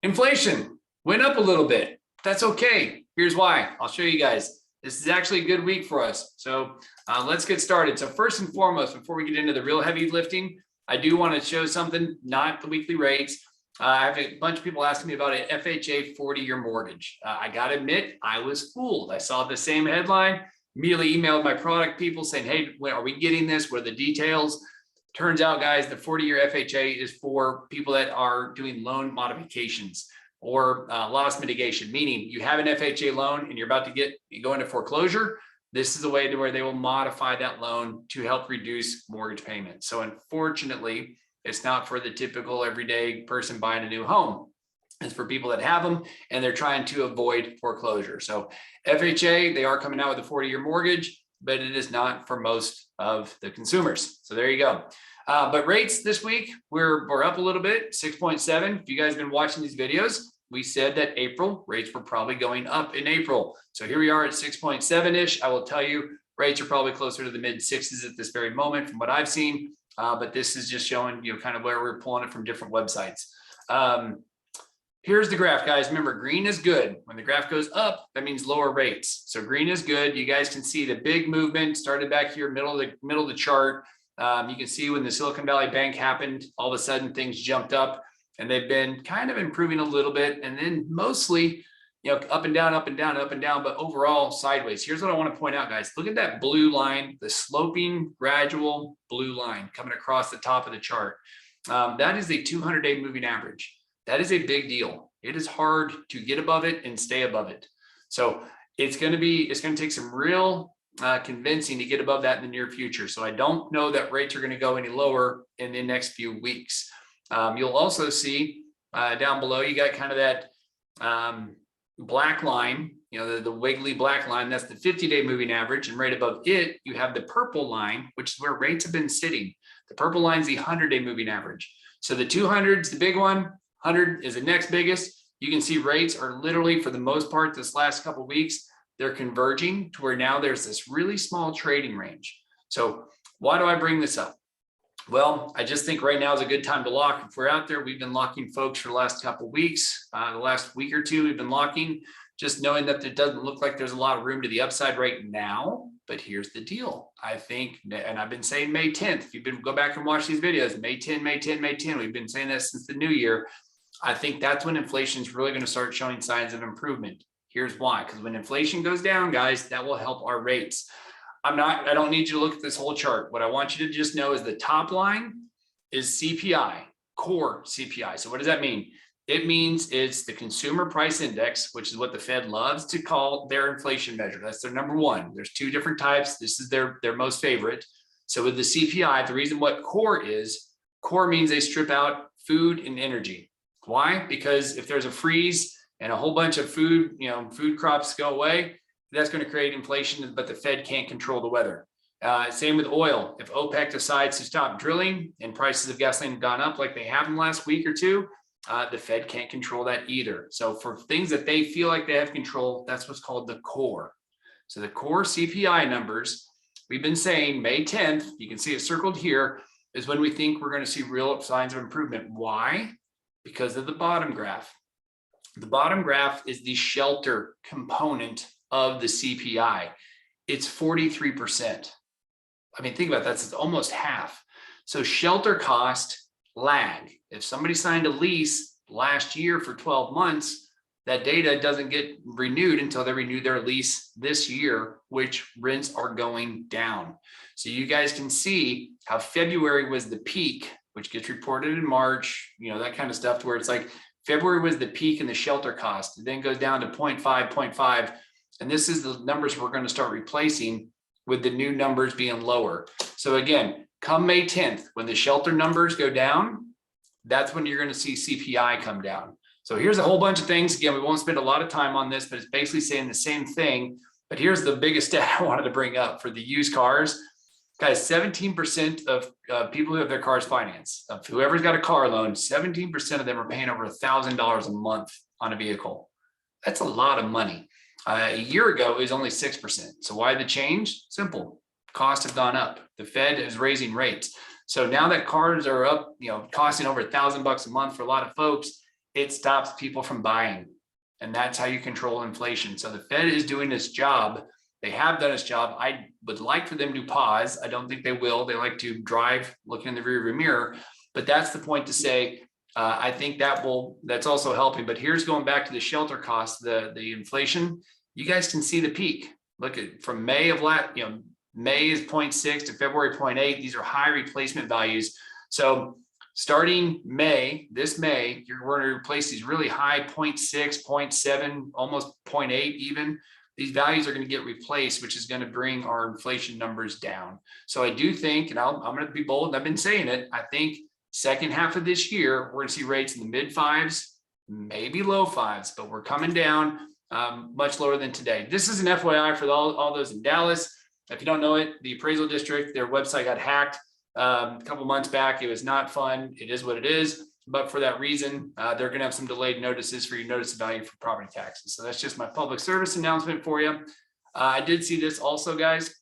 Inflation went up a little bit. That's okay. Here's why. I'll show you guys. This is actually a good week for us. So let's get started. So first and foremost, before we get into the real heavy lifting, I do want to show something, not the weekly rates. I have a bunch of people asking me about an FHA 40-year mortgage. I got to admit, I was fooled. I saw the same headline, immediately emailed my product people saying, hey, when are we getting this? What are the details? Turns out, guys, the 40-year FHA is for people that are doing loan modifications or loss mitigation, meaning you have an FHA loan and you're about to go into foreclosure. This is a way to where they will modify that loan to help reduce mortgage payments. So unfortunately, it's not for the typical everyday person buying a new home. It's for people that have them and they're trying to avoid foreclosure. So FHA, they are coming out with a 40-year mortgage, but it is not for most of the consumers. So there you go. But rates this week, we're up a little bit, 6.7. If you guys have been watching these videos, we said that April rates were probably going up in April. So here we are at 6.7-ish. I will tell you, rates are probably closer to the mid sixes at this very moment from what I've seen. But this is just showing, kind of where we're pulling it from different websites. Here's the graph, guys. Remember, green is good. When the graph goes up, that means lower rates. So green is good. You guys can see the big movement started back here, middle of the chart. You can see when the Silicon Valley Bank happened, all of a sudden things jumped up and they've been kind of improving a little bit. And then mostly, up and down, up and down, up and down, but overall sideways. Here's what I want to point out, guys. Look at that blue line, the sloping gradual blue line coming across the top of the chart. That is the 200-day moving average. That is a big deal. It is hard to get above it and stay above it. So it's going to take some real convincing to get above that in the near future. So I don't know that rates are going to go any lower in the next few weeks. You'll also see down below, you got kind of that black line, the wiggly black line. That's the 50-day moving average. And right above it, you have the purple line, which is where rates have been sitting. The purple line is the 100-day moving average. So the 200 is the big one. 100 is the next biggest. You can see rates are literally, for the most part, this last couple of weeks, they're converging to where now there's this really small trading range. So why do I bring this up? Well, I just think right now is a good time to lock. If we're out there, we've been locking folks for the last couple of weeks. The last week or two, we've been locking, just knowing that it doesn't look like there's a lot of room to the upside right now. But here's the deal. I think, and I've been saying May 10th, if you've been go back and watch these videos, May 10, May 10, May 10, we've been saying that since the new year. I think that's when inflation is really going to start showing signs of improvement. Here's why, because when inflation goes down, guys, that will help our rates. I don't need you to look at this whole chart. What I want you to just know is the top line is CPI, core CPI. So what does that mean? It means it's the consumer price index, which is what the Fed loves to call their inflation measure. That's their number one. There's two different types. This is their most favorite. So with the CPI, the reason what core means they strip out food and energy. Why? Because if there's a freeze and a whole bunch of food crops go away, that's going to create inflation, but the Fed can't control the weather. Same with oil. If OPEC decides to stop drilling and prices of gasoline have gone up like they have in the last week or two, the Fed can't control that either. So for things that they feel like they have control, that's what's called the core. So the core CPI numbers, we've been saying May 10th, you can see it circled here, is when we think we're going to see real signs of improvement. Why? Because of the bottom graph. The bottom graph is the shelter component of the CPI. It's 43%. I mean, think about that. It's almost half. So shelter cost lag. If somebody signed a lease last year for 12 months, that data doesn't get renewed until they renew their lease this year, which rents are going down. So you guys can see how February was the peak, which gets reported in March, that kind of stuff, to where it's like February was the peak in the shelter cost. It then goes down to 0.5. And this is the numbers we're going to start replacing with the new numbers being lower. So again, come May 10th, when the shelter numbers go down, that's when you're going to see CPI come down. So here's a whole bunch of things. Again, we won't spend a lot of time on this, but it's basically saying the same thing. But here's the biggest stat I wanted to bring up for the used cars. Guys, 17% of people who have their cars financed, of whoever's got a car loan, 17% of them are paying over $1,000 a month on a vehicle. That's a lot of money. A year ago, it was only 6%. So why the change? Simple. Costs have gone up. The Fed is raising rates. So now that cars are up, costing over $1,000 a month for a lot of folks, it stops people from buying. And that's how you control inflation. So the Fed is doing its job. They have done its job. I would like for them to pause. I don't think they will. They like to drive looking in the rearview mirror. But that's the point to say, I think that's also helping. But here's going back to the shelter costs, the inflation. You guys can see the peak. Look at from May of May is 0.6 to February 0.8. These are high replacement values. So starting this May, we're going to replace these really high 0.6, 0.7, almost 0.8 even. These values are going to get replaced, which is going to bring our inflation numbers down. So I do think, and I'm going to be bold, and I've been saying it, I think second half of this year, we're going to see rates in the mid fives, maybe low fives, but we're coming down much lower than today. This is an FYI for all those in Dallas. If you don't know it, the appraisal district, their website got hacked a couple months back. It was not fun. It is what it is. But for that reason, they're going to have some delayed notices for your notice of value for property taxes. So that's just my public service announcement for you. I did see this also, guys.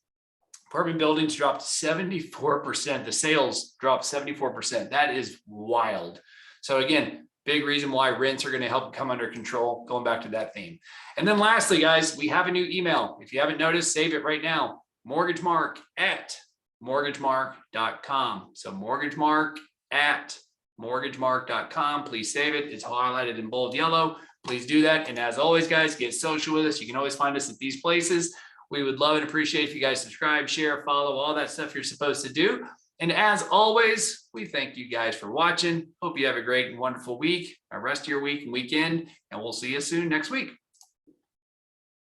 Apartment buildings dropped 74%. The sales dropped 74%. That is wild. So again, big reason why rents are going to help come under control, going back to that theme. And then lastly, guys, we have a new email. If you haven't noticed, save it right now. mortgagemark@mortgagemark.com. So mortgagemark@mortgagemark.com. Please save it. It's highlighted in bold yellow. Please do that. And as always, guys, get social with us. You can always find us at these places. We would love and appreciate if you guys subscribe, share, follow, all that stuff you're supposed to do. And as always, we thank you guys for watching. Hope you have a great and wonderful week, a rest of your week and weekend, and we'll see you soon next week.